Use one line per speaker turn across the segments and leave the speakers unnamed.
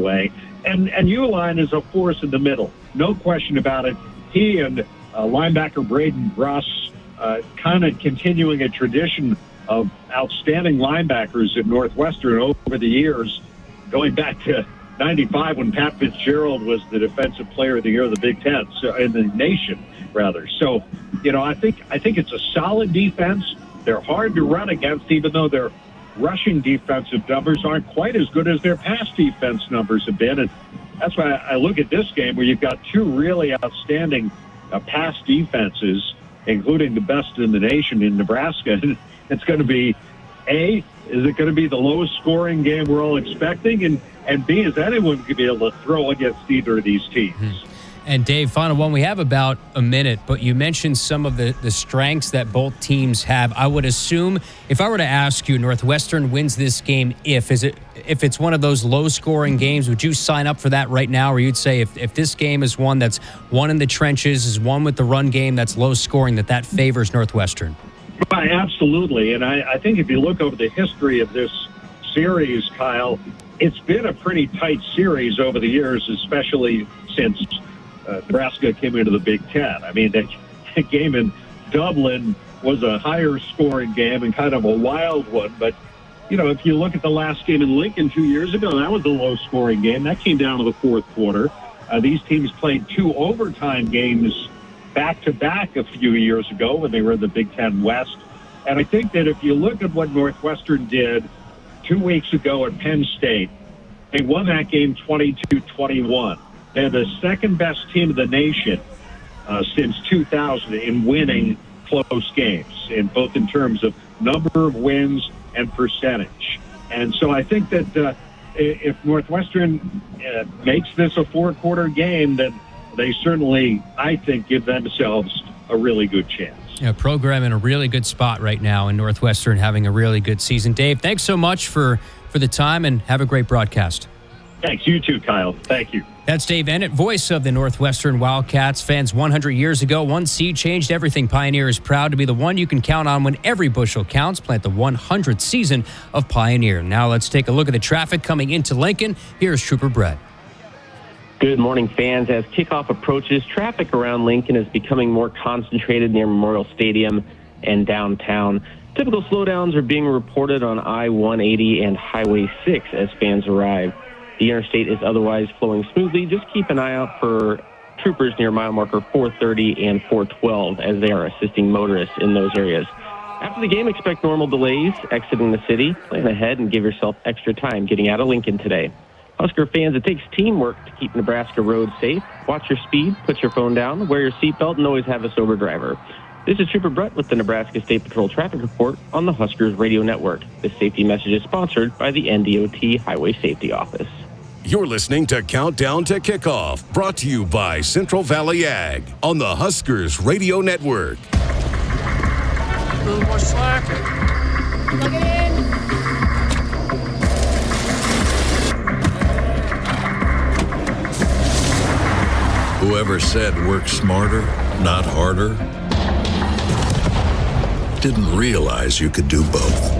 way. And Uline is a force in the middle. No question about it. He and linebacker Braden Bruss kind of continuing a tradition of outstanding linebackers at Northwestern over the years, going back to 95 when Pat Fitzgerald was the defensive player of the year of the Big Ten, so in the nation rather. So, I think it's a solid defense. They're hard to run against, even though their rushing defensive numbers aren't quite as good as their pass defense numbers have been. And that's why I look at this game where you've got two really outstanding pass defenses, including the best in the nation in Nebraska. It's going to be, A, is it going to be the lowest scoring game we're all expecting? And B, is anyone going to be able to throw against either of these teams?
And Dave, final one. We have about a minute, but you mentioned some of the strengths that both teams have. I would assume, if I were to ask you, Northwestern wins this game if it's one of those low-scoring games, would you sign up for that right now? Or you'd say if this game is one that's one in the trenches, is one with the run game that's low-scoring, that favors Northwestern?
Right, absolutely. And I think if you look over the history of this series, Kyle, it's been a pretty tight series over the years, especially since Nebraska came into the Big Ten. I mean, the game in Dublin was a higher scoring game and kind of a wild one. But, if you look at the last game in Lincoln 2 years ago, that was a low scoring game. That came down to the fourth quarter. These teams played two overtime games back-to-back a few years ago when they were in the Big Ten West. And I think that if you look at what Northwestern did 2 weeks ago at Penn State, they won that game 22-21. They're the second-best team of the nation since 2000 in winning close games, both in terms of number of wins and percentage. And so I think that if Northwestern makes this a four-quarter game, then they certainly, I think, give themselves a really good chance.
Yeah, program in a really good spot right now, and Northwestern having a really good season. Dave, thanks so much for the time, and have a great broadcast.
Thanks. You too, Kyle. Thank you.
That's Dave Ennett, voice of the Northwestern Wildcats. Fans, 100 years ago, one seed changed everything. Pioneer is proud to be the one you can count on when every bushel counts. Plant the 100th season of Pioneer. Now let's take a look at the traffic coming into Lincoln. Here's Trooper Brett.
Good morning, fans. As kickoff approaches, traffic around Lincoln is becoming more concentrated near Memorial Stadium and downtown. Typical slowdowns are being reported on I-180 and Highway 6 as fans arrive. The interstate is otherwise flowing smoothly. Just keep an eye out for troopers near mile marker 430 and 412 as they are assisting motorists in those areas. After the game, expect normal delays exiting the city. Plan ahead and give yourself extra time getting out of Lincoln today. Husker fans, it takes teamwork to keep Nebraska roads safe. Watch your speed, put your phone down, wear your seatbelt, and always have a sober driver. This is Trooper Brett with the Nebraska State Patrol Traffic Report on the Huskers Radio Network. This safety message is sponsored by the NDOT Highway Safety Office.
You're listening to Countdown to Kickoff, brought to you by Central Valley Ag on the Huskers Radio Network.
A little more slack. Plug it in.
Whoever said work smarter, not harder, didn't realize you could do both.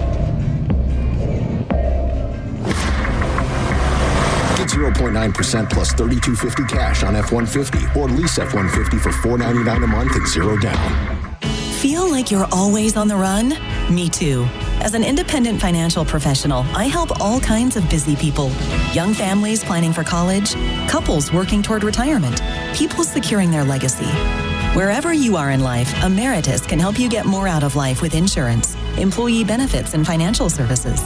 Get 0.9% plus $3,250 cash on F-150 or lease F-150 for $499 a month and $0 down.
Feel like you're always on the run? Me too. As an independent financial professional, I help all kinds of busy people. Young families planning for college, couples working toward retirement, people securing their legacy. Wherever you are in life, Emeritus can help you get more out of life with insurance, employee benefits, and financial services.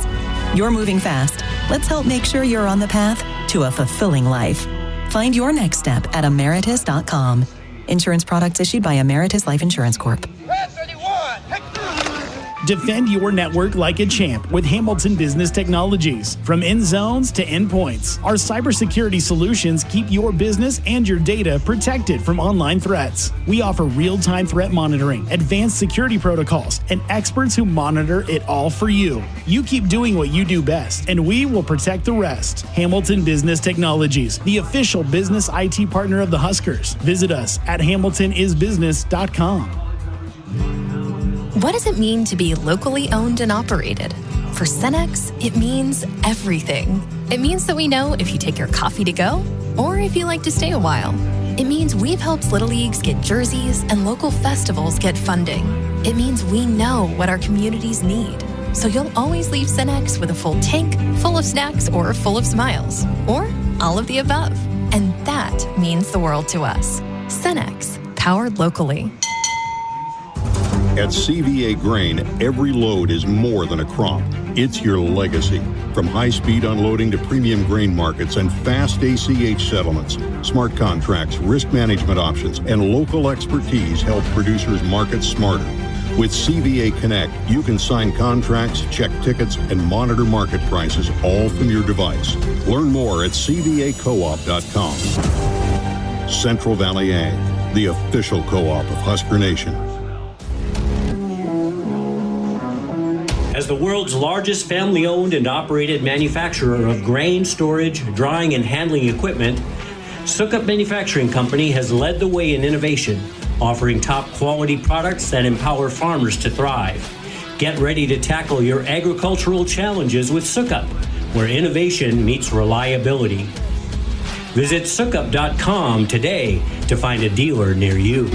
You're moving fast. Let's help make sure you're on the path to a fulfilling life. Find your next step at emeritus.com. Insurance products issued by Emeritus Life Insurance Corp.
Defend your network like a champ with Hamilton Business Technologies. From end zones to endpoints, our cybersecurity solutions keep your business and your data protected from online threats. We offer real-time threat monitoring, advanced security protocols, and experts who monitor it all for you. You keep doing what you do best, and we will protect the rest. Hamilton Business Technologies, the official business IT partner of the Huskers. Visit us at hamiltonisbusiness.com.
What does it mean to be locally owned and operated? For Cenex, it means everything. It means that we know if you take your coffee to go or if you like to stay a while. It means we've helped Little Leagues get jerseys and local festivals get funding. It means we know what our communities need. So you'll always leave Cenex with a full tank, full of snacks, or full of smiles. Or all of the above. And that means the world to us. Cenex, powered locally.
At CVA Grain, every load is more than a crop. It's your legacy. From high-speed unloading to premium grain markets and fast ACH settlements, smart contracts, risk management options, and local expertise help producers market smarter. With CVA Connect, you can sign contracts, check tickets, and monitor market prices all from your device. Learn more at cvacoop.com. Central Valley Ag, the official co-op of Husker Nation.
As the world's largest family-owned and operated manufacturer of grain, storage, drying, and handling equipment, Sukup Manufacturing Company has led the way in innovation, offering top-quality products that empower farmers to thrive. Get ready to tackle your agricultural challenges with Sukup, where innovation meets reliability. Visit sukup.com today to find a dealer near you.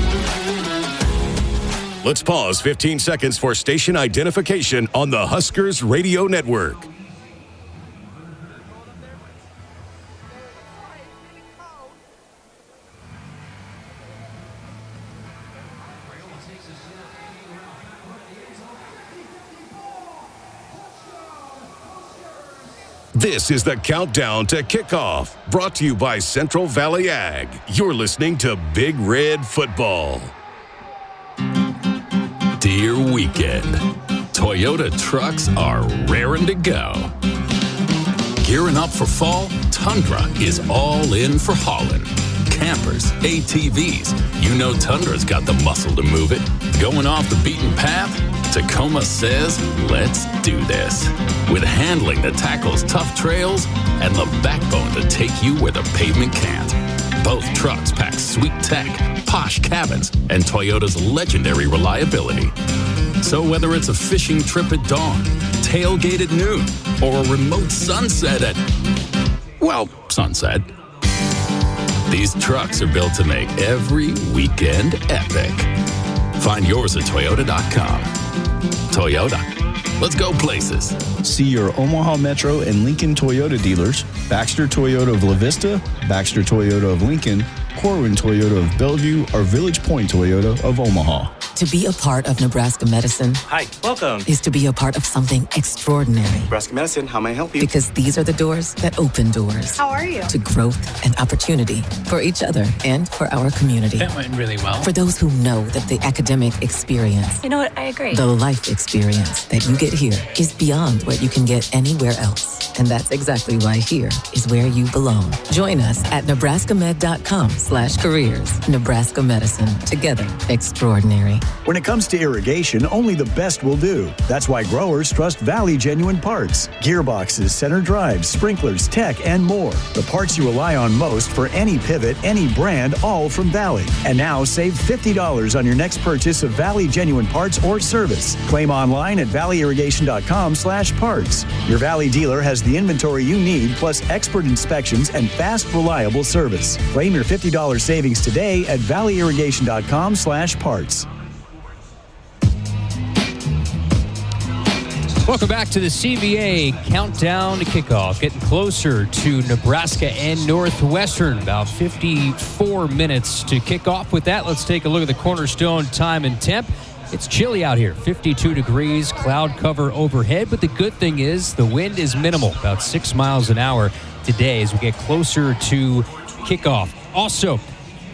Let's pause 15 seconds for station identification on the Huskers Radio Network. This is the countdown to kickoff, brought to you by Central Valley Ag. You're listening to Big Red Football.
Dear weekend, Toyota trucks are raring to go. Gearing up for fall, Tundra is all in for hauling. Campers, ATVs, you know Tundra's got the muscle to move it. Going off the beaten path? Tacoma says, let's do this. With handling that tackles tough trails and the backbone to take you where the pavement can't. Both trucks pack sweet tech, posh cabins, and Toyota's legendary reliability. So whether it's a fishing trip at dawn, tailgate at noon, or a remote sunset at, well, sunset, these trucks are built to make every weekend epic. Find yours at Toyota.com. Toyota, let's go places.
See your Omaha Metro and Lincoln Toyota dealers, Baxter Toyota of La Vista, Baxter Toyota of Lincoln, Corwin Toyota of Bellevue, or Village Point Toyota of Omaha.
To be a part of Nebraska Medicine.
Hi, welcome.
Is to be a part of something extraordinary.
Nebraska Medicine, how may I help you?
Because these are the doors that open doors.
How are you?
To growth and opportunity for each other and for our community.
That went really well.
For those who know that the academic experience.
You know what? I agree.
The life experience that you get here is beyond what you can get anywhere else. And that's exactly why here is where you belong. Join us at nebraskamed.com/careers. Nebraska Medicine. Together, extraordinary.
When it comes to irrigation, only the best will do. That's why growers trust Valley Genuine Parts. Gearboxes, center drives, sprinklers, tech, and more. The parts you rely on most for any pivot, any brand, all from Valley. And now save $50 on your next purchase of Valley Genuine Parts or service. Claim online at valleyirrigation.com/parts. Your Valley dealer has the inventory you need, plus expert inspections and fast, reliable service. Claim your $50 savings today at valleyirrigation.com/parts.
Welcome back to the CVA Countdown to Kickoff. Getting closer to Nebraska and Northwestern. About 54 minutes to kick off. With that, let's take a look at the Cornerstone time and temp. It's chilly out here, 52 degrees, cloud cover overhead, but the good thing is the wind is minimal, about 6 miles an hour today as we get closer to kickoff. Also,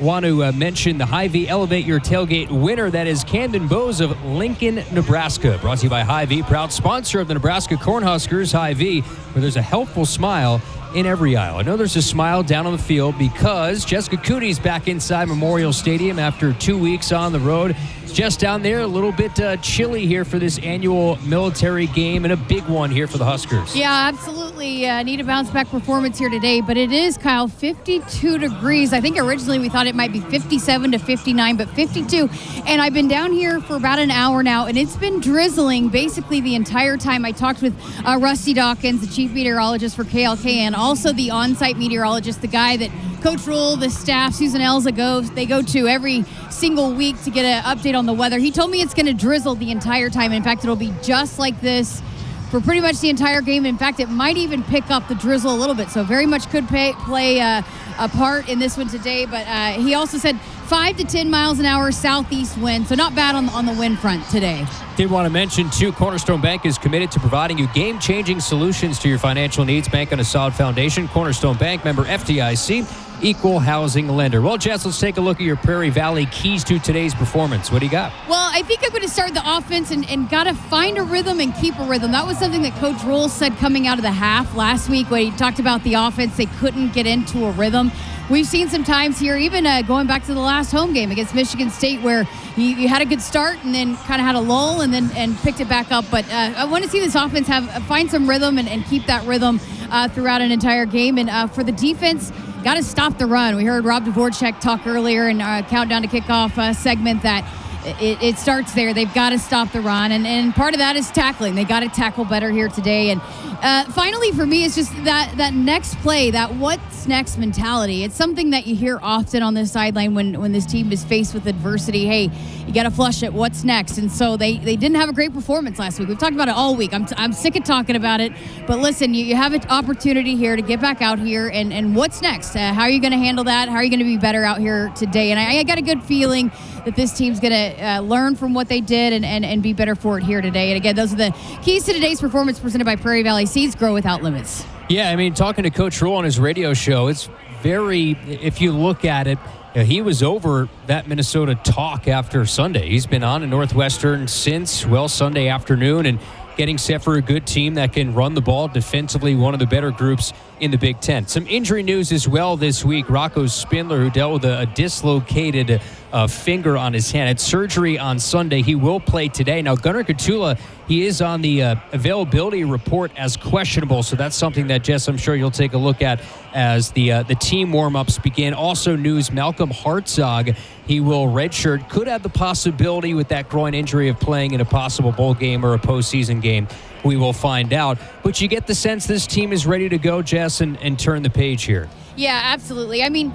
want to mention the Hy-Vee Elevate Your Tailgate winner. That is Camden Bowes of Lincoln, Nebraska. Brought to you by Hy-Vee, proud sponsor of the Nebraska Cornhuskers. Hy-Vee, where there's a helpful smile in every aisle. I know there's a smile down on the field because Jessica Cooney's back inside Memorial Stadium after 2 weeks on the road. Just down there, a little bit chilly here for this annual military game and a big one here for the Huskers.
Yeah, absolutely. Need a bounce-back performance here today, but it is, Kyle, 52 degrees. I think originally we thought it might be 57 to 59, but 52. And I've been down here for about an hour now, and it's been drizzling basically the entire time. I talked with Rusty Dawkins, the chief meteorologist for KLK, and also the on-site meteorologist, the guy that Coach Rule, the staff, Susan Elza they go to every single week to get an update on the weather. He told me it's going to drizzle the entire time. In fact, it'll be just like this for pretty much the entire game. In fact, it might even pick up the drizzle a little bit, so very much could play a part in this one today. But he also said 5 to 10 miles an hour southeast wind, so not bad on the wind front today.
Did want to mention, too, Cornerstone Bank is committed to providing you game-changing solutions to your financial needs. Bank on a solid foundation. Cornerstone Bank, member FDIC, equal housing lender. Well, Jess, let's take a look at your Prairie Valley keys to today's performance. What do you got?
Well, I think I'm going to start the offense and got to find a rhythm and keep a rhythm. That was something that Coach Rule said coming out of the half last week when he talked about the offense. They couldn't get into a rhythm. We've seen some times here, even going back to the last home game against Michigan State, where you had a good start and then kind of had a lull and picked it back up. But I want to see this offense find some rhythm and keep that rhythm throughout an entire game. And for the defense, got to stop the run. We heard Rob Dvorak talk earlier in our Countdown to Kickoff segment that it starts there. They've got to stop the run. And part of that is tackling. They got to tackle better here today. And finally, for me, it's just that next play, that what's next mentality. It's something that you hear often on the sideline when this team is faced with adversity. Hey, you got to flush it. What's next? And so they didn't have a great performance last week. We've talked about it all week. I'm sick of talking about it. But listen, you have an opportunity here to get back out here. And what's next? How are you going to handle that? How are you going to be better out here today? And I got a good feeling that this team's going to learn from what they did and be better for it here today. And again, those are the keys to today's performance presented by Prairie Valley Seeds. Grow without limits.
Yeah, I mean, talking to Coach Rule on his radio show, it's very, if you look at it, he was over that Minnesota talk after Sunday. He's been on in Northwestern since, Sunday afternoon, and getting set for a good team that can run the ball defensively, one of the better groups in the Big Ten. Some injury news as well this week. Rocco Spindler, who dealt with a dislocated finger on his hand, had surgery on Sunday. He will play today. Now, Gunnar Katula, he is on the availability report as questionable, so that's something that, Jess, I'm sure you'll take a look at as the team warm-ups begin. Also news, Malcolm Hartzog, he will redshirt, could have the possibility with that groin injury of playing in a possible bowl game or a postseason game. We will find out. But you get the sense this team is ready to go, Jess, and turn the page here.
Yeah, absolutely. I mean,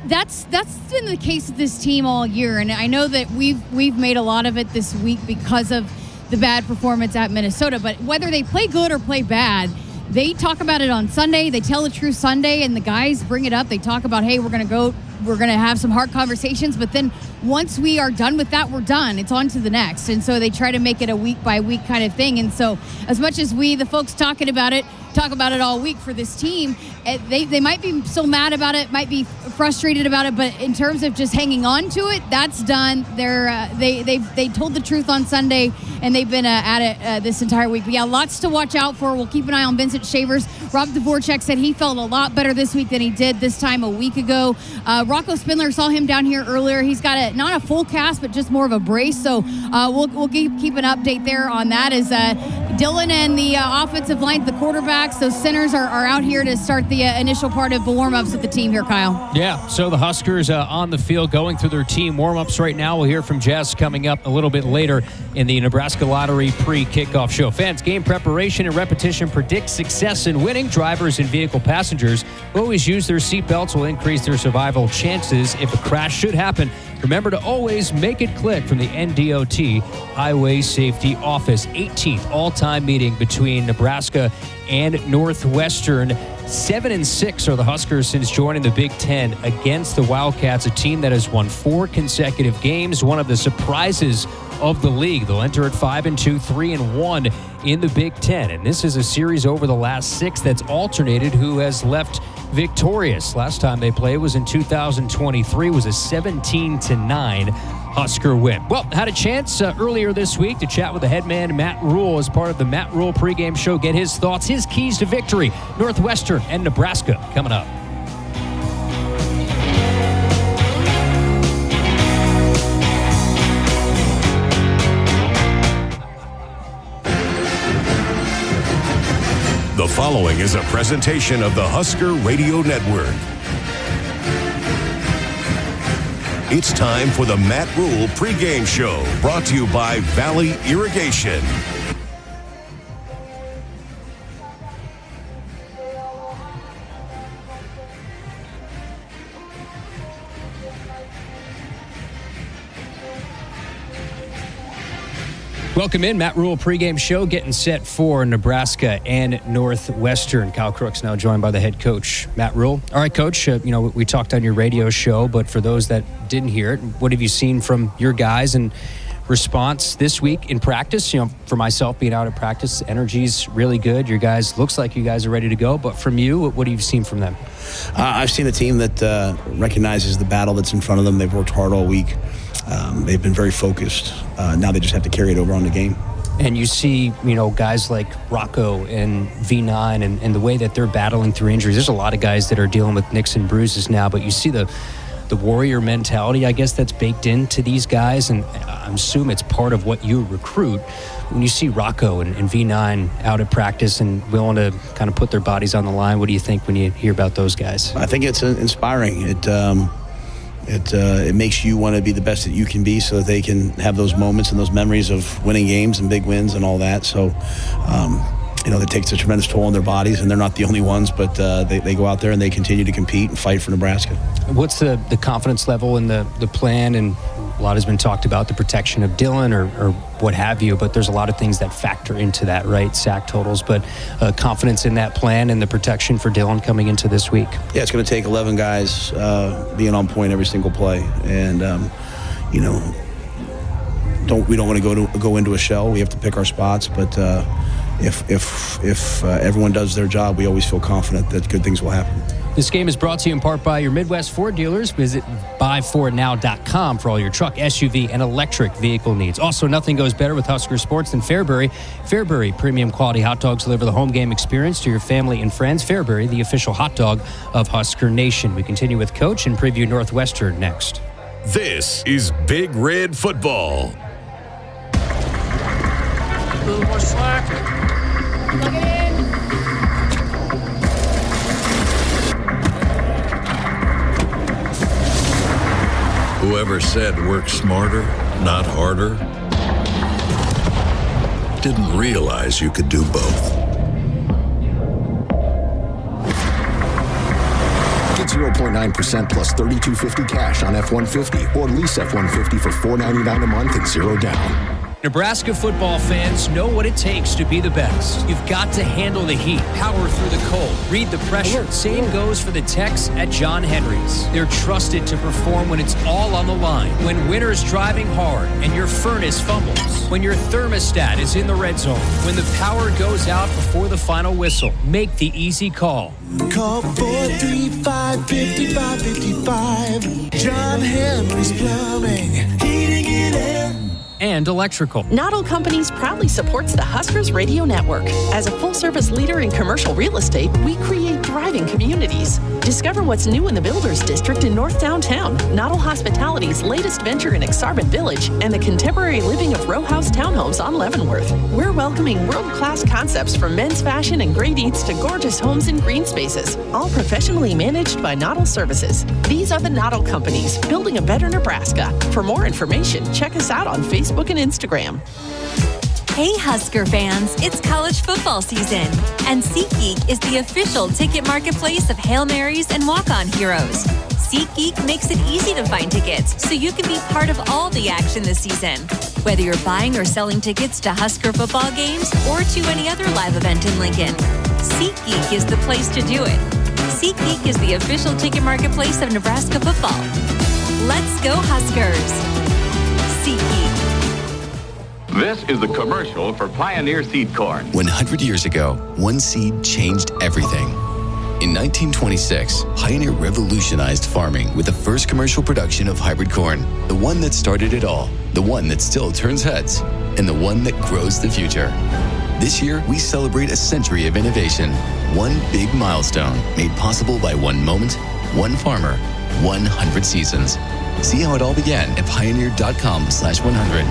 that's been the case with this team all year, and I know that we've made a lot of it this week because of the bad performance at Minnesota. But whether they play good or play bad, they talk about it on Sunday. They tell the truth Sunday, and the guys bring it up. They talk about, hey, we're going to have some hard conversations, but then once we are done with that, we're done. It's on to the next. And so they try to make it a week-by-week kind of thing. And so as much as we, the folks talk about it all week for this team, they might be so mad about it, might be frustrated about it, but in terms of just hanging on to it, that's done. They told the truth on Sunday, and they've been at it this entire week. But yeah, lots to watch out for. We'll keep an eye on Vincent Shavers. Rob Dvorak said he felt a lot better this week than he did this time a week ago. Rocco Spindler, saw him down here earlier. He's got not a full cast, but just more of a brace. So we'll keep an update there on that as Dylan and the offensive line, the quarterbacks, those centers are out here to start the initial part of the warm-ups with the team here, Kyle.
Yeah, so the Huskers on the field going through their team warm-ups right now. We'll hear from Jess coming up a little bit later in the Nebraska Lottery pre-kickoff show. Fans, game preparation and repetition predict success in winning. Drivers and vehicle passengers who always use their seatbelts will increase their survival chances if a crash should happen. Remember to always make it click from the NDOT Highway Safety Office. 18th all-time meeting between Nebraska and Northwestern. 7-6 are the Huskers since joining the Big Ten against the Wildcats, a team that has won 4 consecutive games, one of the surprises of the league. They'll enter at 5-2, 3-1 in the Big Ten. And this is a series over the last 6 that's alternated who has left victorious. Last time they played was in 2023, was a 17-9 Husker win. Well, had a chance earlier this week to chat with the head man, Matt Rule, as part of the Matt Rule pregame show. Get his thoughts, his keys to victory. Northwestern and Nebraska coming up.
following is a presentation of the Husker Radio Network. It's time for the Matt Rule pregame show, brought to you by Valley Irrigation.
Welcome in, Matt Rule pregame show, getting set for Nebraska and Northwestern. Kyle Crooks now joined by the head coach, Matt Rule. All right, Coach, we talked on your radio show, but for those that didn't hear it, what have you seen from your guys and response this week in practice? For myself, being out at practice, energy's really good. Your guys, looks like you guys are ready to go, but from you, what have you seen from them?
I've seen a team that recognizes the battle that's in front of them. They've worked hard all week. They've been very focused. Now they just have to carry it over on the game.
And you see, guys like Rocco and V9 and the way that they're battling through injuries. There's a lot of guys that are dealing with nicks and bruises now, but you see the warrior mentality, I guess, that's baked into these guys, and I assume it's part of what you recruit. When you see Rocco and V9 out at practice and willing to kind of put their bodies on the line, what do you think when you hear about those guys?
I think it's inspiring. It makes you want to be the best that you can be so that they can have those moments and those memories of winning games and big wins and all that. So, that takes a tremendous toll on their bodies, and they're not the only ones, but they go out there and they continue to compete and fight for Nebraska.
What's the confidence level in the plan? And a lot has been talked about the protection of Dylan or what have you, but there's a lot of things that factor into that, right? Sack totals, but confidence in that plan and the protection for Dylan coming into this week.
Yeah, it's going to take 11 guys being on point every single play, and we don't want to go into a shell. We have to pick our spots, but if everyone does their job, we always feel confident that good things will happen.
This game is brought to you in part by your Midwest Ford dealers. Visit buyfordnow.com for all your truck, SUV, and electric vehicle needs. Also, nothing goes better with Husker Sports than Fairbury. Fairbury premium quality hot dogs deliver the home game experience to your family and friends. Fairbury, the official hot dog of Husker Nation. We continue with Coach and preview Northwestern next.
This is Big Red Football.
A little more slack. Plug it in.
Whoever said work smarter, not harder, didn't realize you could do both.
Get 0.9% plus $32.50 cash on F-150 or lease F-150 for $4.99 a month and $0 down.
Nebraska football fans know what it takes to be the best. You've got to handle the heat, power through the cold, read the pressure. Same goes for the techs at John Henry's. They're trusted to perform when it's all on the line. When winter's driving hard and your furnace fumbles. When your thermostat is in the red zone. When the power goes out before the final whistle. Make the easy call.
Call 435-5555. John Henry's Plumbing. Heating it in.
And electrical.
Noddle Companies proudly supports the Huskers Radio Network. As a full-service leader in commercial real estate, we create thriving communities. Discover what's new in the Builders District in North Downtown, Noddle Hospitality's latest venture in Exarban Village, and the contemporary living of row house townhomes on Leavenworth. We're welcoming world-class concepts from men's fashion and great eats to gorgeous homes and green spaces, all professionally managed by Noddle Services. These are the Noddle Companies, building a better Nebraska. For more information, check us out on Facebook and Instagram.
Hey Husker fans, it's college football season, and SeatGeek is the official ticket marketplace of Hail Marys and walk-on heroes. SeatGeek makes it easy to find tickets so you can be part of all the action this season. Whether you're buying or selling tickets to Husker football games or to any other live event in Lincoln, SeatGeek is the place to do it. SeatGeek is the official ticket marketplace of Nebraska football. Let's go Huskers! SeatGeek.
This is the commercial for Pioneer Seed Corn.
100 years ago, one seed changed everything. In 1926, Pioneer revolutionized farming with the first commercial production of hybrid corn. The one that started it all, the one that still turns heads, and the one that grows the future. This year, we celebrate a century of innovation. One big milestone made possible by one moment, one farmer, 100 seasons. See how it all began at pioneer.com/100.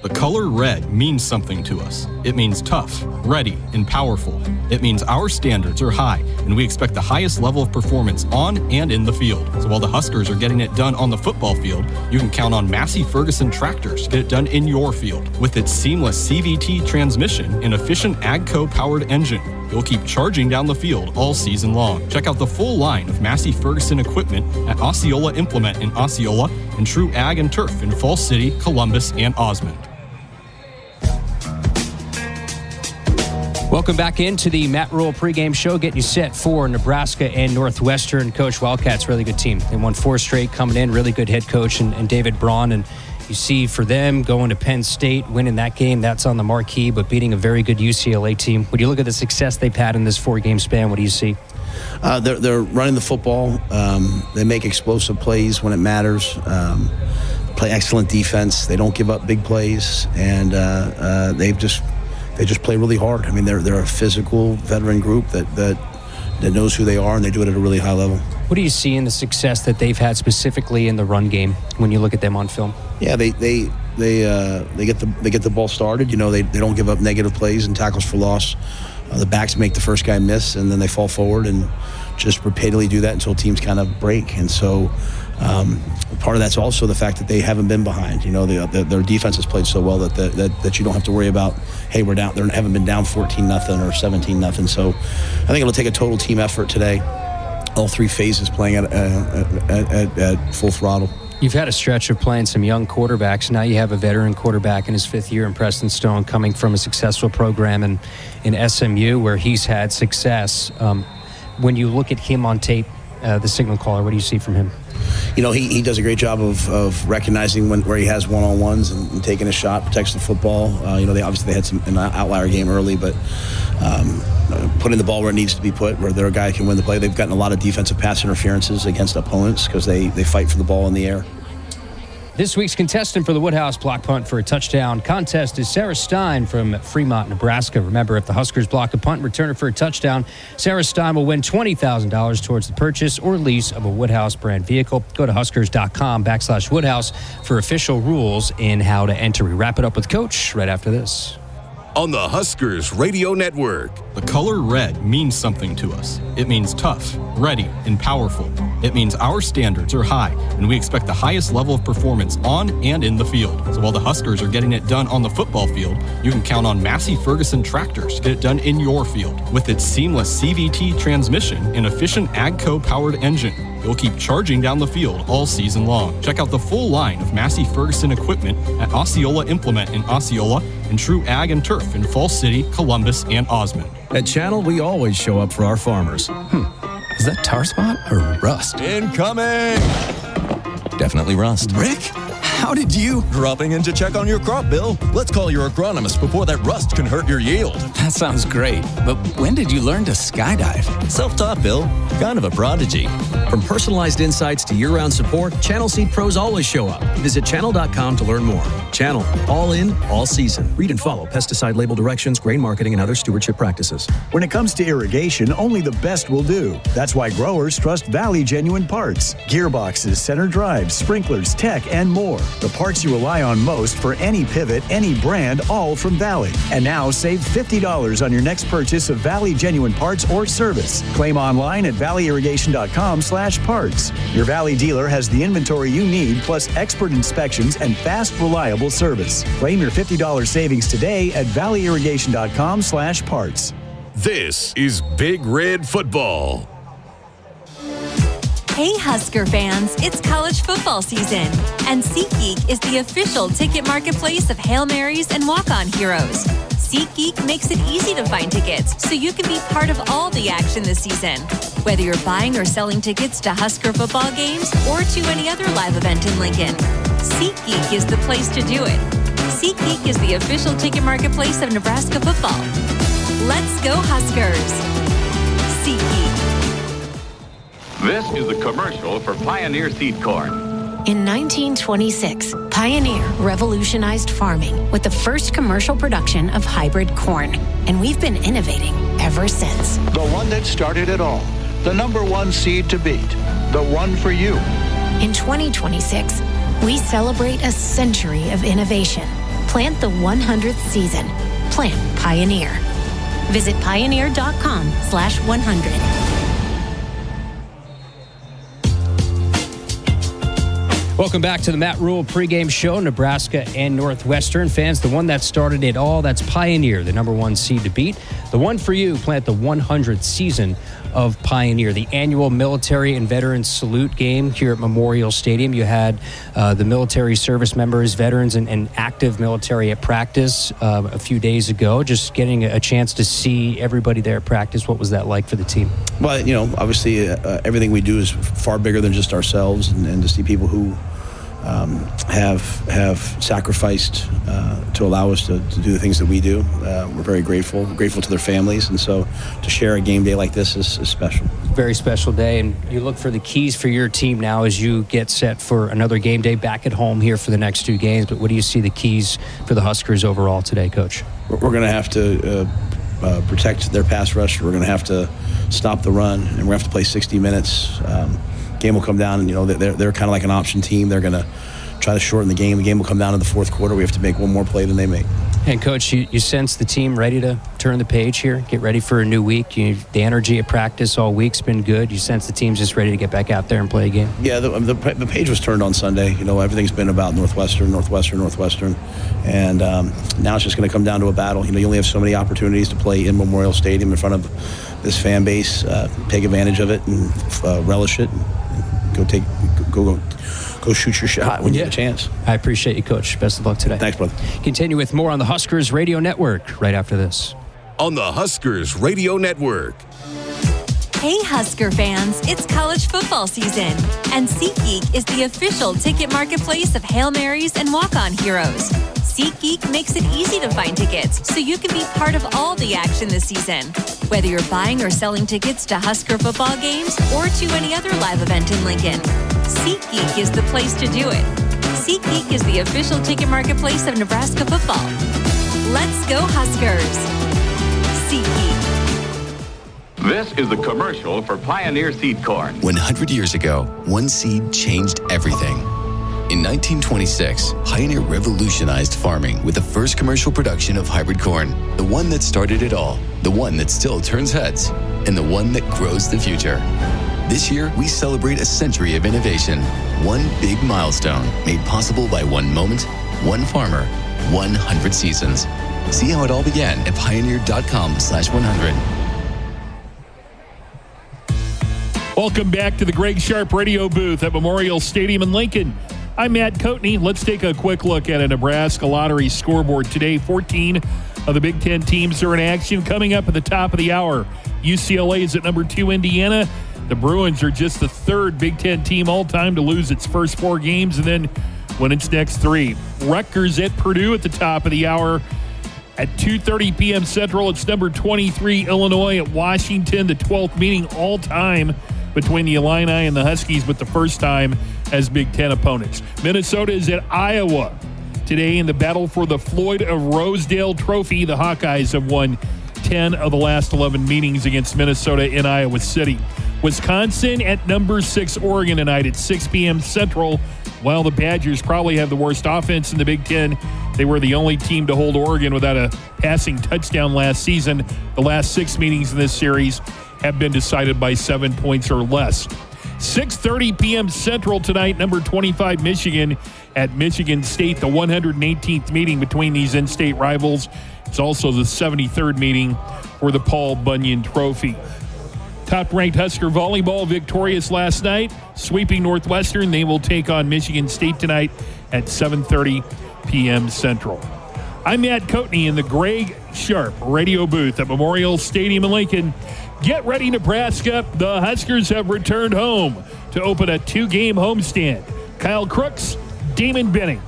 The color red means something to us.
It means tough, ready, and powerful. It means our standards are high, and we expect the highest level of performance on and in the field. So while the Huskers are getting it done on the football field, you can count on Massey Ferguson tractors to get it done in your field. With its seamless CVT transmission and efficient AGCO-powered engine, you'll keep charging down the field all season long. Check out the full line of Massey Ferguson equipment at Osceola Implement in Osceola and True Ag and Turf in Falls City, Columbus, and Osmond.
Welcome back into the Matt Rule pregame show, getting you set for Nebraska and Northwestern. Coach, Wildcats, really good team. They won 4 straight coming in, really good head coach and David Braun. And you see for them going to Penn State, winning that game, that's on the marquee, but beating a very good UCLA team. When you look at the success they've had in this 4-game span, what do you see?
They're running the football. They make explosive plays when it matters. Play excellent defense. They don't give up big plays, and they just play really hard. I mean, they're a physical veteran group that knows who they are, and they do it at a really high level.
What do you see in the success that they've had specifically in the run game when you look at them on film?
Yeah, they get the ball started. You know, they don't give up negative plays and tackles for loss. The backs make the first guy miss, and then they fall forward and just repeatedly do that until teams kind of break. And so part of that's also the fact that they haven't been behind. You know, their defense has played so well that you don't have to worry about, hey, we're down. They haven't been down 14-0 or 17-0. So I think it'll take a total team effort today. All 3 phases playing at full throttle.
You've had a stretch of playing some young quarterbacks. Now you have a veteran quarterback in his 5th year in Preston Stone, coming from a successful program in SMU where he's had success. When you look at him on tape, the signal caller, what do you see from him?
You know, he does a great job of recognizing where he has one-on-ones and taking a shot, protects the football. You know, they had an outlier game early, but putting the ball where it needs to be put, where their guy can win the play. They've gotten a lot of defensive pass interferences against opponents because they fight for the ball in the air.
This week's contestant for the Woodhouse block punt for a touchdown contest is Sarah Stein from Fremont, Nebraska. Remember, if the Huskers block a punt and return it for a touchdown, Sarah Stein will win $20,000 towards the purchase or lease of a Woodhouse brand vehicle. Go to huskers.com/Woodhouse for official rules in how to enter. We wrap it up with Coach right after this.
On the Huskers Radio Network.
The color red means something to us. It means tough, ready, and powerful. It means our standards are high, and we expect the highest level of performance on and in the field. So while the Huskers are getting it done on the football field, you can count on Massey Ferguson tractors to get it done in your field. With its seamless CVT transmission and efficient AGCO-powered engine, you'll keep charging down the field all season long. Check out the full line of Massey Ferguson equipment at Osceola Implement in Osceola and True Ag and Turf in Falls City, Columbus, and Osmond.
At Channel, we always show up for our farmers. Is that tar spot or rust?
Incoming!
Definitely rust.
Rick, how did you? Dropping in to check on your crop, Bill. Let's call your agronomist before that rust can hurt your yield.
That sounds great, but when did you learn to skydive?
Self-taught, Bill. Kind of a prodigy.
From personalized insights to year-round support, Channel Seed pros always show up. Visit channel.com to learn more. Channel, all in, all season. Read and follow pesticide label directions, grain marketing, and other stewardship practices.
When it comes to irrigation, only the best will do. That's why growers trust Valley Genuine Parts. Gearboxes, center drives, sprinklers, tech, and more. The parts you rely on most for any pivot, any brand, all from Valley. And now save $50 on your next purchase of Valley Genuine Parts or service. Claim online at valleyirrigation.com/parts. Your Valley dealer has the inventory you need, plus expert inspections and fast, reliable service. Claim your $50 savings today at valleyirrigation.com/parts.
This is Big Red Football.
Hey Husker fans, it's college football season, and SeatGeek is the official ticket marketplace of Hail Marys and walk-on heroes. SeatGeek makes it easy to find tickets so you can be part of all the action this season. Whether you're buying or selling tickets to Husker football games or to any other live event in Lincoln, SeatGeek is the place to do it. SeatGeek is the official ticket marketplace of Nebraska Football. Let's go Huskers! SeatGeek.
This is a commercial for Pioneer Seed Corn.
In 1926, Pioneer revolutionized farming with the first commercial production of hybrid corn, and we've been innovating ever since.
The one that started it all, the #1 seed to beat, the one for you.
In 2026, we celebrate a century of innovation. Plant the 100th season. Plan Pioneer. Visit pioneer.com/100.
Welcome back to the Matt Rule pregame show. Nebraska and Northwestern fans, the one that started it all, that's Pioneer, the number one seed to beat. The one for you, plant the 100th season of Pioneer, the annual military and veterans salute game here at Memorial Stadium. You had the military service members, veterans, and active military at practice a few days ago. Just getting a chance to see everybody there at practice. What was that like for the team?
Well, obviously everything we do is far bigger than just ourselves, and to see people who have sacrificed to allow us to do the things that we do. We're very grateful to their families, and so to share a game day like this is special.
Very special day, and you look for the keys for your team now as you get set for another game day back at home here for the next 2 games. But what do you see the keys for the Huskers overall today, Coach?
We're going to have to protect their pass rush. We're going to have to stop the run, and we're going to have to play 60 minutes. Game will come down, and they're kind of like an option team. They're going to try to shorten the game. The game will come down in the fourth quarter. We have to make one more play than they make.
And Coach, you sense the team ready to turn the page here, get ready for a new week. The energy at practice all week's been good. You sense the team's just ready to get back out there and play a game.
Yeah, the page was turned on Sunday. Everything's been about Northwestern, and now it's just going to come down to a battle. You only have so many opportunities to play in Memorial Stadium in front of this fan base. Take advantage of it and relish it. And go shoot your shot when you get a chance.
I appreciate you, Coach. Best of luck today.
Thanks, brother.
Continue with more on the Huskers Radio Network right after this.
On the Huskers Radio Network.
Hey Husker fans, it's college football season, and SeatGeek is the official ticket marketplace of Hail Marys and walk-on heroes. SeatGeek makes it easy to find tickets so you can be part of all the action this season. Whether you're buying or selling tickets to Husker football games or to any other live event in Lincoln, SeatGeek is the place to do it. SeatGeek is the official ticket marketplace of Nebraska Football. Let's go Huskers! SeatGeek.
This is the commercial for Pioneer Seed Corn.
100 years ago, one seed changed everything. In 1926, Pioneer revolutionized farming with the first commercial production of hybrid corn, the one that started it all, the one that still turns heads, and the one that grows the future. This year, we celebrate a century of innovation, one big milestone made possible by one moment, one farmer, 100 seasons. See how it all began at pioneer.com/100.
Welcome back to the Greg Sharp radio booth at Memorial Stadium in Lincoln. I'm Matt Coatney. Let's take a quick look at a Nebraska lottery scoreboard today. 14 of the Big Ten teams are in action. Coming up at the top of the hour, UCLA is at number 2, Indiana. The Bruins are just the 3rd Big Ten team all-time to lose its first 4 games and then win its next 3. Rutgers at Purdue at the top of the hour. At 2:30 p.m. Central, it's number 23, Illinois at Washington, the 12th meeting all-time between the Illini and the Huskies, but the first time as Big Ten opponents. Minnesota is at Iowa today in the battle for the Floyd of Rosedale Trophy. The Hawkeyes have won 10 of the last 11 meetings against Minnesota in Iowa City. Wisconsin at number 6, Oregon tonight at 6 p.m. Central. While the Badgers probably have the worst offense in the Big Ten, they were the only team to hold Oregon without a passing touchdown last season. The last 6 meetings in this series have been decided by 7 points or less. 6:30 p.m. Central tonight, number 25 Michigan at Michigan State, the 118th meeting between these in-state rivals. It's also the 73rd meeting for the Paul Bunyan Trophy. Top-ranked Husker volleyball victorious last night, sweeping Northwestern. They will take on Michigan State tonight at 7:30 p.m. Central. I'm Matt Coatney in the Greg Sharp radio booth at Memorial Stadium in Lincoln. Get ready, Nebraska. The Huskers have returned home to open a 2-game homestand. Kyle Crooks, Damon Benning,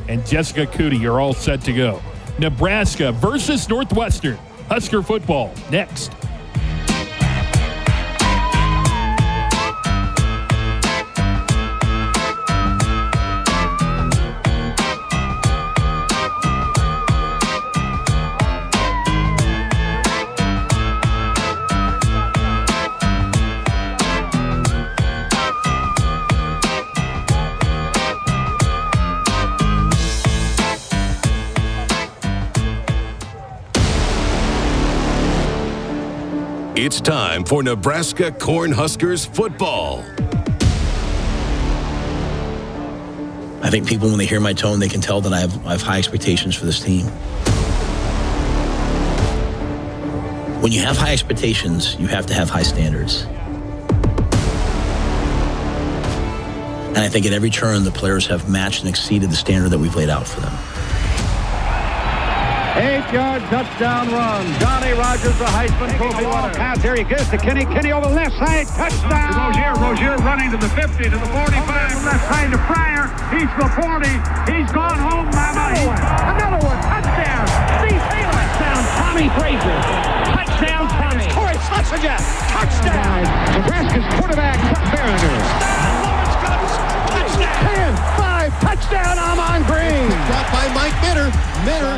and Jessica Cootie are all set to go. Nebraska versus Northwestern. Husker football next.
It's time for Nebraska Cornhuskers football.
I think people, when they hear my tone, they can tell that I have high expectations for this team. When you have high expectations, you have to have high standards. And I think at every turn, the players have matched and exceeded the standard that we've laid out for them.
8-yard touchdown run. Johnny Rogers, the Heisman Trophy winner. Pass here, he gives to Kenny. Kenny over the left side. Touchdown. Rozier running to the 50, to the 45. Left side to Fryer. He's the 40. He's gone home, mama. Another one. Touchdown. Steve Taylor. Touchdown, Tommy Frazier. Touchdown, Tommy. Corey Schlesinger. Touchdown. Nebraska's quarterback, Chuck Berringer. Lawrence comes. Touchdown. 10-5. Touchdown, Amon Green.
Dropped by Mike Mitter.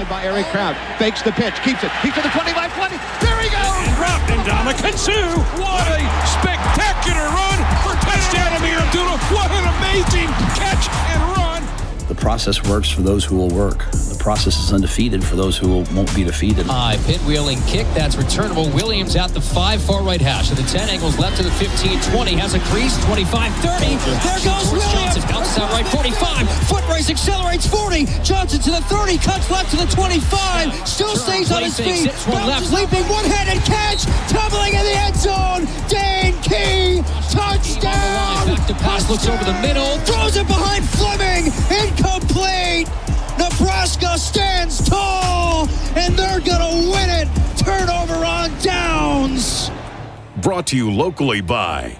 By Eric Kraut. Fakes the pitch. Keeps it. He's to the 25-20. There he goes.
And dropped. And Ndamukong Suh. What a spectacular run for touchdown, Amir Abdullah. What an amazing catch and run.
The process works for those who will work. The process is undefeated for those who won't be defeated.
High pinwheeling kick. That's returnable. Williams out the 5, far right hash. To the 10, angles left to the 15, 20. Has a crease. 25, 30. There goes Williams. Johnson bounces out right 45. Foot race accelerates 40. Johnson to the 30. Cuts left to the 25. Still stays on his feet. Bounces leaping. One-handed catch. Tumbling in the end zone. Dane Key. Touchdown. Back to pass. Looks over the middle. Throws it behind Fleming. Incomplete. Nebraska stands tall, and they're going to win it. Turnover on downs.
Brought to you locally by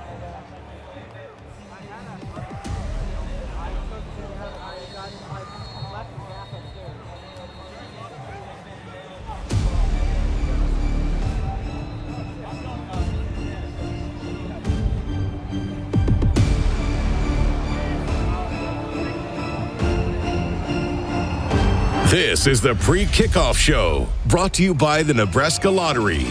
This is the pre-kickoff show, brought to you by the Nebraska Lottery.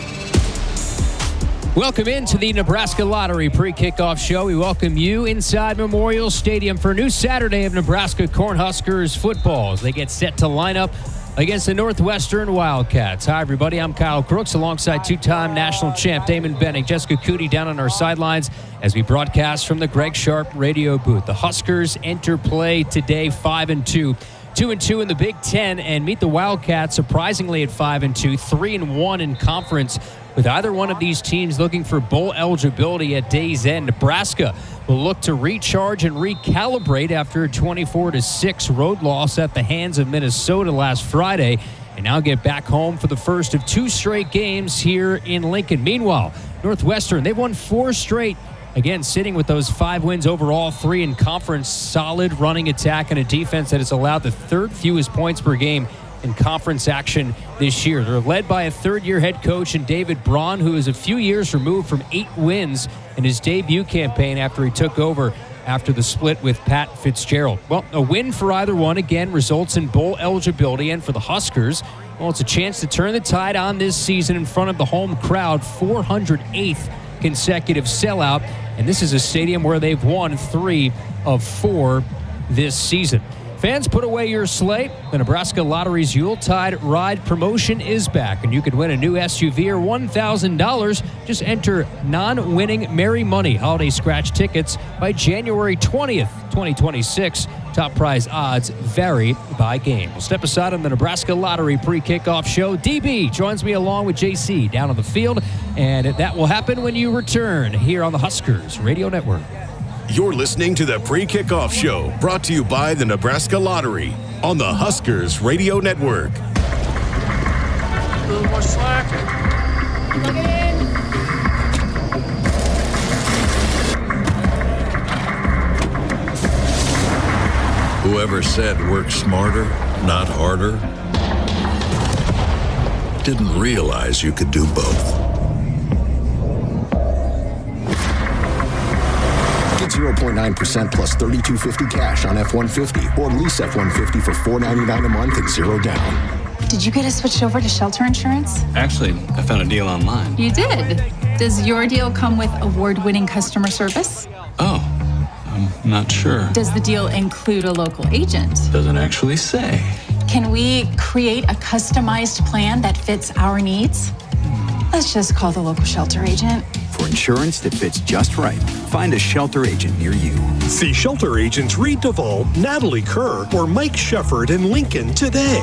Welcome into the Nebraska Lottery pre-kickoff show. We welcome you inside Memorial Stadium for a new Saturday of Nebraska Cornhuskers football as they get set to line up against the Northwestern Wildcats. Hi, everybody. I'm Kyle Crooks alongside two-time national champ Damon Benning, Jessica Cootie down on our sidelines as we broadcast from the Greg Sharp radio booth. The Huskers enter play today 5-2. 2-2 in the Big Ten, and meet the Wildcats surprisingly at 5-2, 3-1 in conference, with either one of these teams looking for bowl eligibility at day's end. Nebraska will look to recharge and recalibrate after a 24-6 road loss at the hands of Minnesota last Friday, and now get back home for the first of 2 straight games here in Lincoln. Meanwhile, Northwestern, they've won 4 straight. Again, sitting with those 5 wins overall, 3 in conference. Solid running attack and a defense that has allowed the 3rd fewest points per game in conference action this year. They're led by a 3rd-year head coach in David Braun, who is a few years removed from 8 wins in his debut campaign after he took over after the split with Pat Fitzgerald. Well, a win for either one, again, results in bowl eligibility. And for the Huskers, well, it's a chance to turn the tide on this season in front of the home crowd. 408th consecutive sellout. And this is a stadium where they've won 3 of 4 this season. Fans, put away your sleigh. The Nebraska Lottery's Yuletide Ride promotion is back, and you could win a new SUV or $1,000. Just enter non-winning Merry Money holiday scratch tickets by January 20th, 2026. Top prize odds vary by game. We'll step aside on the Nebraska Lottery pre-kickoff show. DB joins me along with JC down on the field, and that will happen when you return here on the Huskers Radio Network.
You're listening to the pre-kickoff show, brought to you by the Nebraska Lottery on the Huskers Radio Network.
A little more slack. Plug it in.
Whoever said work smarter, not harder, didn't realize you could do both.
Get 0.9% plus $32.50 cash on F-150 or lease F-150 for $499 a month and 0 down.
Did you get us switched over to shelter insurance?
Actually, I found a deal online.
You did? Does your deal come with award-winning customer service?
Oh, I'm not sure.
Does the deal include a local agent?
Doesn't actually say.
Can we create a customized plan that fits our needs? Let's just call the local shelter agent.
For insurance that fits just right, find a shelter agent near you.
See shelter agents Reed Duvall, Natalie Kerr, or Mike Shefford in Lincoln today.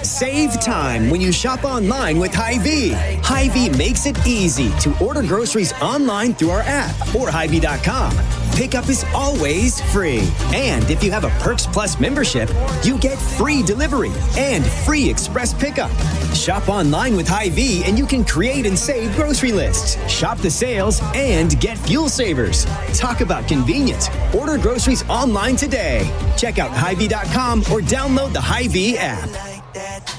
Save time when you shop online with Hy-Vee. Hy-Vee makes it easy to order groceries online through our app or Hy-Vee.com. Pickup is always free. And if you have a Perks Plus membership, you get free delivery and free express pickup. Shop online with Hy-Vee and you can create and save grocery lists. Shop the sales and get fuel savers. Talk about convenience. Order groceries online today. Check out Hy-Vee.com or download the Hy-Vee app.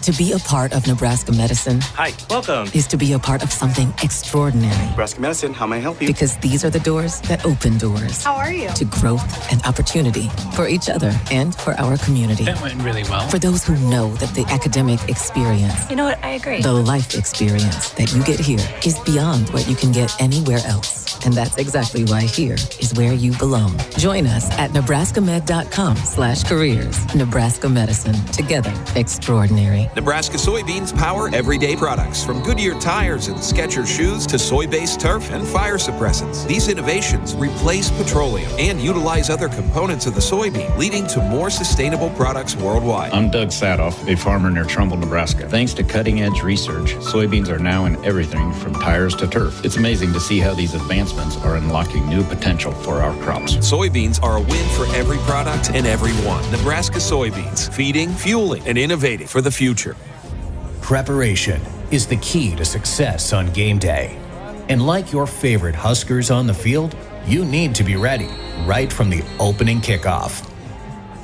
To be a part of Nebraska Medicine.
Hi, welcome.
Is to be a part of something extraordinary.
Nebraska Medicine, how may I help you?
Because these are the doors that open doors.
How are you?
To growth and opportunity for each other and for our community.
That went really well.
For those who know that the academic experience.
You know what? I agree.
The life experience that you get here is beyond what you can get anywhere else. And that's exactly why here is where you belong. Join us at nebraskamed.com/careers. Nebraska Medicine. Together, extraordinary.
Nebraska soybeans power everyday products, from Goodyear tires and Skechers shoes to soy-based turf and fire suppressants. These innovations replace petroleum and utilize other components of the soybean, leading to more sustainable products worldwide.
I'm Doug Sadoff, a farmer near Trumbull, Nebraska. Thanks to cutting-edge research, soybeans are now in everything from tires to turf. It's amazing to see how these advancements are unlocking new potential for our crops.
Soybeans are a win for every product and everyone. Nebraska soybeans, feeding, fueling, and innovating for the future.
Preparation is the key to success on game day. And like your favorite Huskers on the field, you need to be ready right from the opening kickoff.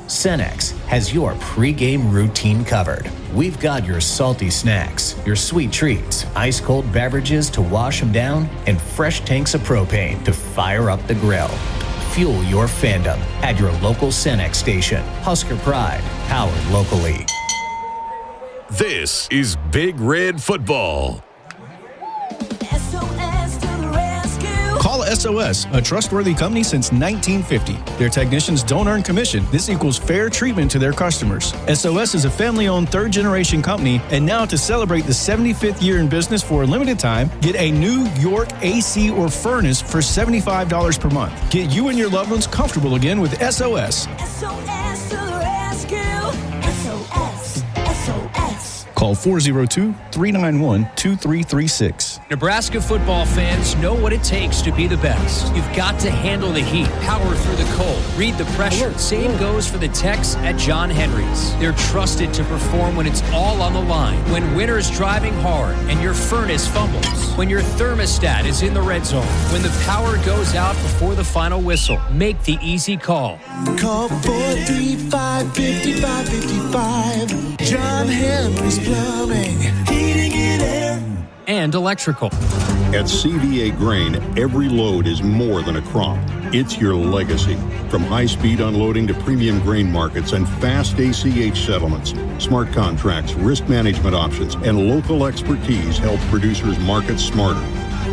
Cenex has your pregame routine covered. We've got your salty snacks, your sweet treats, ice-cold beverages to wash them down, and fresh tanks of propane to fire up the grill. Fuel your fandom at your local Cenex station. Husker Pride, powered locally.
This is Big Red Football.
Call SOS, a trustworthy company since 1950. Their technicians don't earn commission. This equals fair treatment to their customers. SOS is a family-owned third-generation company, and now to celebrate the 75th year in business for a limited time, get a New York AC or furnace for $75 per month. Get you and your loved ones comfortable again with SOS.
SOS to the rescue. SOS. SOS.
Call 402-391-2336.
Nebraska football fans know what it takes to be the best. You've got to handle the heat, power through the cold, read the pressure. Same goes for the techs at John Henry's. They're trusted to perform when it's all on the line. When winter's driving hard and your furnace fumbles. When your thermostat is in the red zone. When the power goes out before the final whistle. Make the easy call.
Call 435-5555. John Henry's Plumbing. Heating and air.
And electrical.
At CVA Grain, every load is more than a crop. It's your legacy. From high-speed unloading to premium grain markets and fast ACH settlements, smart contracts, risk management options, and local expertise help producers market smarter.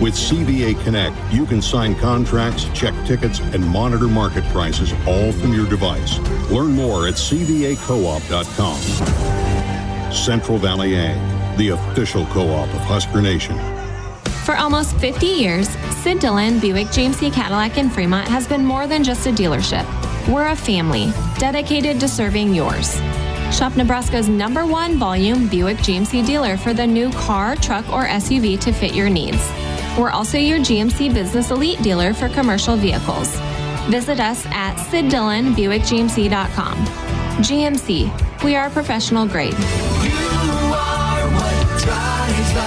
With CVA Connect, you can sign contracts, check tickets, and monitor market prices all from your device. Learn more at cvacoop.com. Central Valley Ag, the official co-op of Husker Nation.
For almost 50 years, Sid Dillon Buick GMC Cadillac in Fremont has been more than just a dealership. We're a family dedicated to serving yours. Shop Nebraska's #1 volume Buick GMC dealer for the new car, truck, or SUV to fit your needs. We're also your GMC Business Elite dealer for commercial vehicles. Visit us at SidDillonBuickGMC.com. GMC, we are professional grade.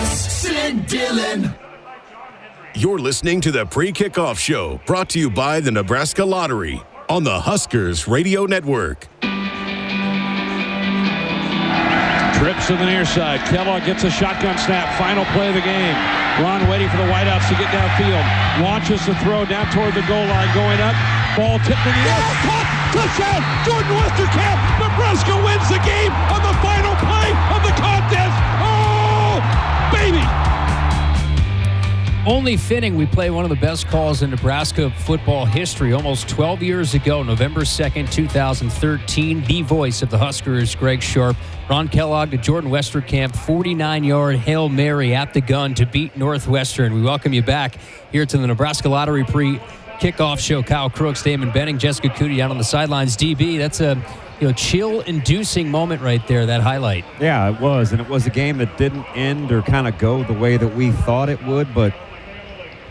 Sid Dillon.
You're listening to the Pre-Kickoff Show, brought to you by the Nebraska Lottery on the Huskers Radio Network.
Trips to the near side. Kellogg gets a shotgun snap. Final play of the game. Ron waiting for the wideouts to get downfield. Launches the throw down toward the goal line. Going up. Ball tipped in the air. Caught. Touchdown. Jordan Westerkamp. Nebraska wins the game on the final play of the contest. Oh, baby.
Only fitting we play one of the best calls in Nebraska football history. Almost 12 years ago, November 2nd, 2013, the voice of the Huskers, Greg Sharp, Ron Kellogg to Jordan Westerkamp, 49-yard Hail Mary at the gun to beat Northwestern. We welcome you back here to the Nebraska Lottery pre-kickoff show. Kyle Crooks, Damon Benning, Jessica Coody down on the sidelines. DB, that's a chill-inducing moment right there, that highlight.
Yeah, it was, and it was a game that didn't end or kind of go the way that we thought it would, but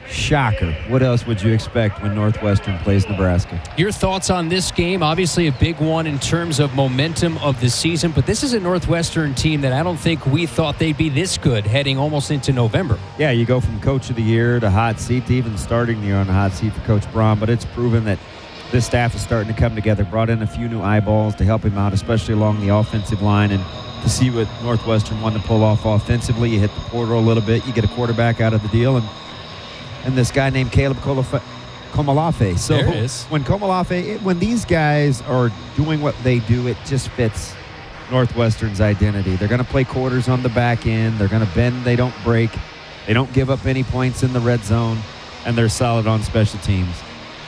shocker. What else would you expect when Northwestern plays Nebraska?
Your thoughts on this game? Obviously a big one in terms of momentum of the season, but this is a Northwestern team that I don't think we thought they'd be this good heading almost into November.
Yeah, you go from Coach of the Year to hot seat to even starting the year on the hot seat for Coach Braun, but it's proven that this staff is starting to come together. Brought in a few new eyeballs to help him out, especially along the offensive line, and to see what Northwestern wanted to pull off offensively. You hit the portal a little bit, you get a quarterback out of the deal, and this guy named Caleb Komalafe. So
there it is.
When these guys are doing what they do, it just fits Northwestern's identity. They're going to play quarters on the back end. They're going to bend. They don't break. They don't give up any points in the red zone, and they're solid on special teams.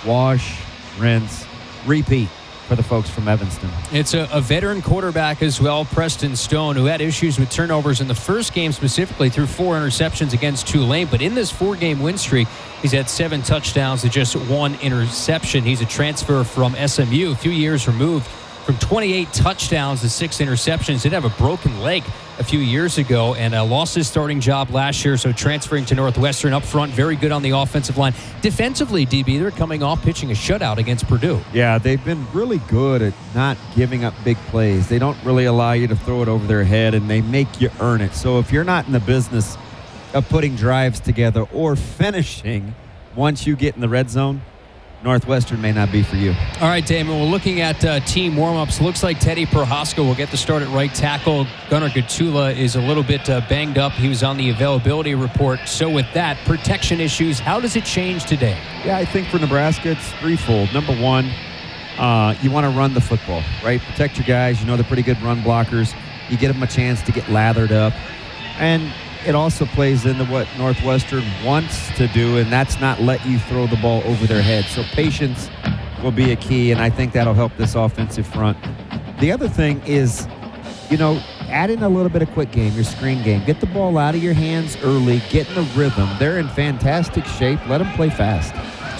Wash, rinse, repeat for the folks from Evanston.
It's a veteran quarterback as well, Preston Stone, who had issues with turnovers in the first game specifically, threw 4 interceptions against Tulane. But in this 4-game win streak, he's had 7 touchdowns to just 1 interception. He's a transfer from SMU, a few years removed from 28 touchdowns to 6 interceptions. Did have a broken leg a few years ago and lost his starting job last year, so transferring to Northwestern up front, very good on the offensive line. Defensively, DB, they're coming off pitching a shutout against Purdue.
Yeah, they've been really good at not giving up big plays. They don't really allow you to throw it over their head, and they make you earn it. So if you're not in the business of putting drives together or finishing once you get in the red zone, Northwestern may not be for you.
All right, Damon, we're looking at team warm-ups. Looks like Teddy Prohaska will get the start at right tackle. Gunnar Gatula is a little bit banged up. He was on the availability report. So with that, protection issues, how does it change today?
Yeah, I think for Nebraska, it's threefold. Number one, you want to run the football, right? Protect your guys. You know they're pretty good run blockers. You get them a chance to get lathered up. And it also plays into what Northwestern wants to do, and that's not let you throw the ball over their head. So patience will be a key, and I think that'll help this offensive front. The other thing is, add in a little bit of quick game, your screen game. Get the ball out of your hands early, get in the rhythm. They're in fantastic shape. Let them play fast.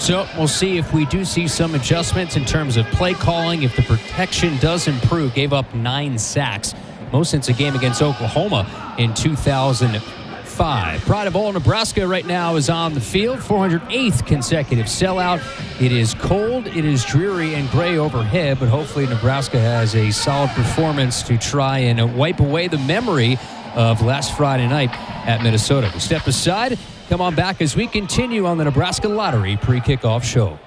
So we'll see if we do see some adjustments in terms of play calling, if the protection does improve. Gave up 9 sacks. Most since a game against Oklahoma in 2005. Pride of all Nebraska right now is on the field. 408th consecutive sellout. It is cold, it is dreary and gray overhead, but hopefully Nebraska has a solid performance to try and wipe away the memory of last Friday night at Minnesota. We step aside. Come on back as we continue on the Nebraska Lottery pre-kickoff show.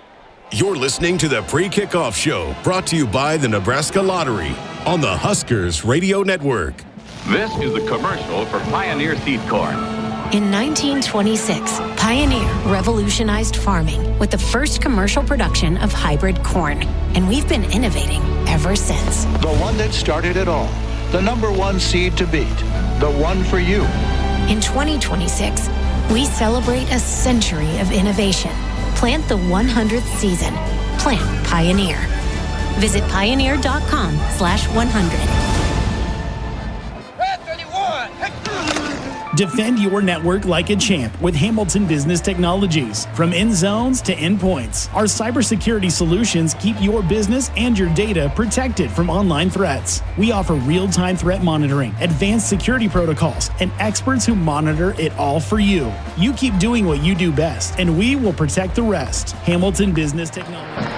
You're listening to the Pre-Kickoff Show, brought to you by the Nebraska Lottery on the Huskers Radio Network.
This is the commercial for Pioneer Seed Corn.
In 1926, Pioneer revolutionized farming with the first commercial production of hybrid corn. And we've been innovating ever since.
The one that started it all. The #1 seed to beat. The one for you.
In 2026, we celebrate a century of innovation. Plant the 100th season. Plant Pioneer. Visit pioneer.com/100.
Defend your network like a champ with Hamilton Business Technologies. From end zones to endpoints, our cybersecurity solutions keep your business and your data protected from online threats. We offer real-time threat monitoring, advanced security protocols, and experts who monitor it all for you. You keep doing what you do best, and we will protect the rest. Hamilton Business Technologies.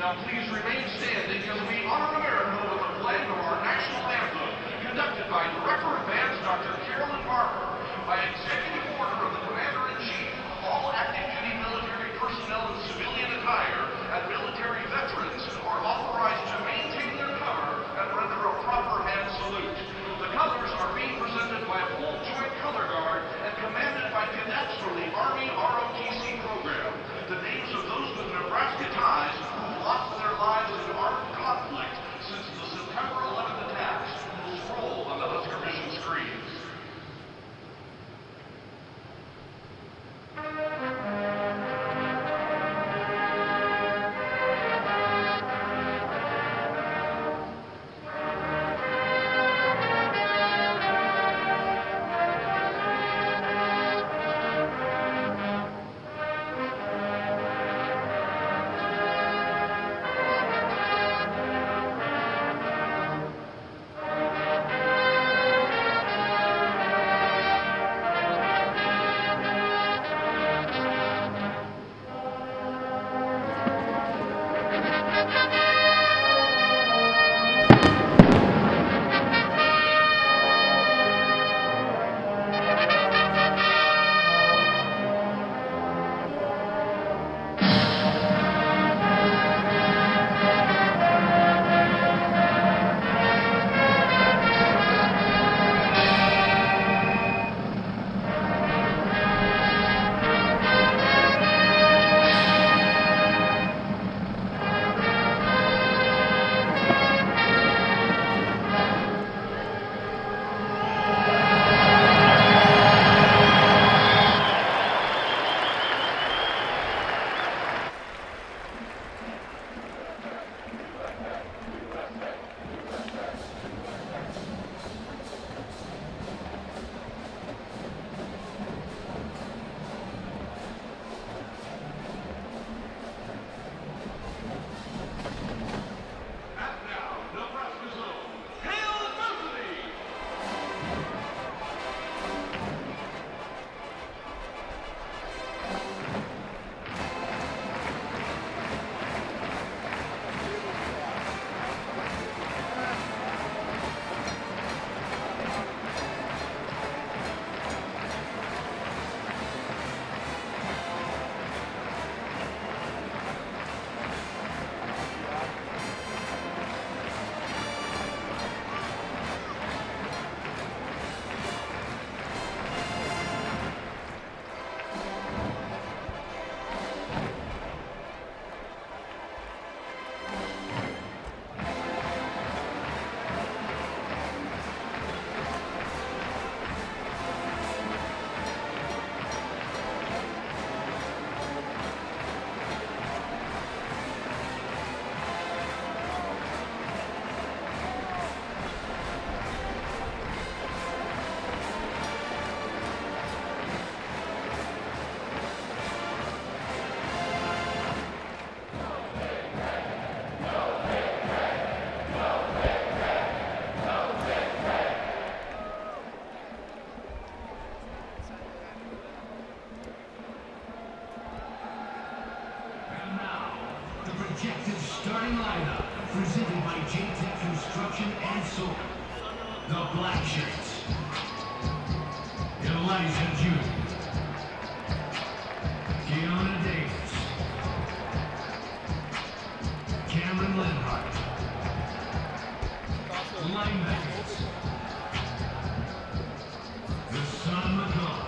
Now please remain standing as we honor America with the playing of our national anthem, conducted by Director of Bands Dr. Carolyn Barber. By executive order of the Commander-in-Chief, all active duty military personnel in civilian attire and military veterans are authorized to maintain their cover and render a proper hand salute. The colors are being presented by a full joint color guard and commanded by cadets from the Army ROTC program. The names of those with Nebraska ties who lost their lives in armed conflict since the September 11th attacks will scroll on the Husker Mission screens.
Projected starting lineup presented by J-Tech Construction and Solar. The Black Shirts. Elijah Jr. Keona Davis. Cameron Lenhart. Linebackers. Hassan McCall.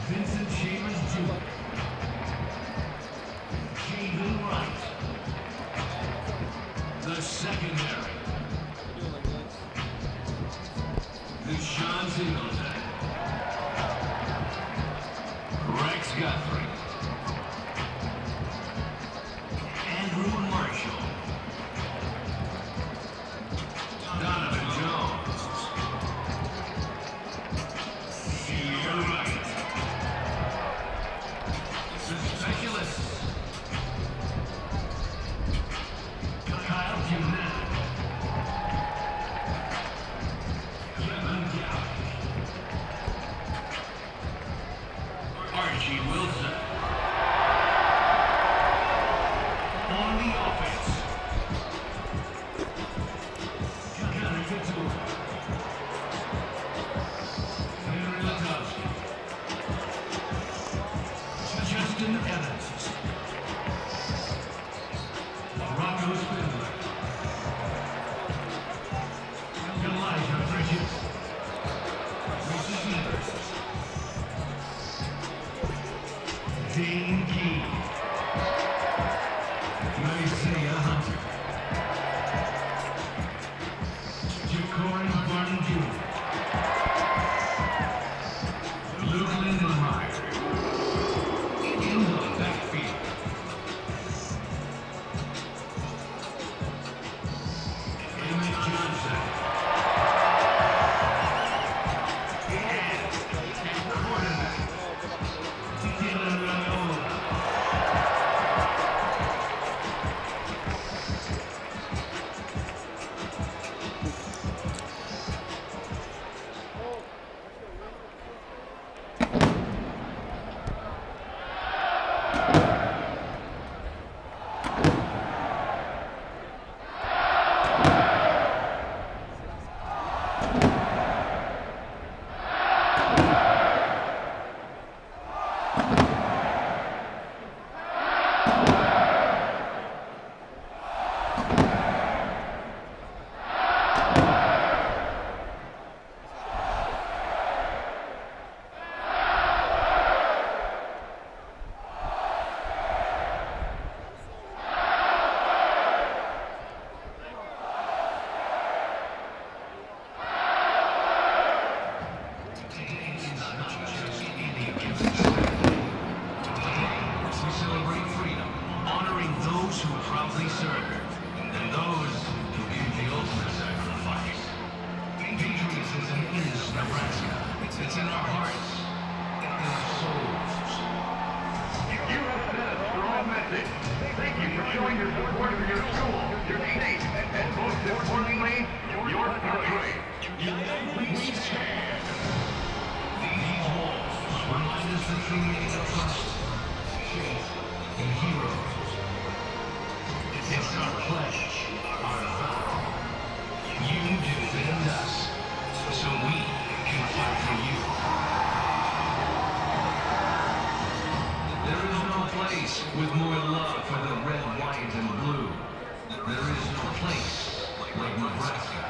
Vincent Chambers Jr. Jaden Wright. The secondary. Deshaun Singleton. Rex Guthrie. Andrew Marshall. Donovan Jones. Sierra Wright. The specialists. Kyle Gimnett. Kevin Gallagher. scoring Barney Jr. Luke Lindenmeyer. In the backfield. Emmett Johnson. And quarterback. Dylan Raiola. We celebrate freedom, honoring those who proudly served, and those who gave the ultimate sacrifice. Patriotism is Nebraska. It's in our hearts, in our souls.
You have sent a strong message. Thank you for showing your support for your school, your state, and most importantly, your country.
We stand. These walls remind us the true meaning of trust, faith, and heroes. It's our pledge, our vow. You defend us, so we can fight for you. There is no place with more love for the red, white, and blue. There is no place like Nebraska.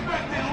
Expected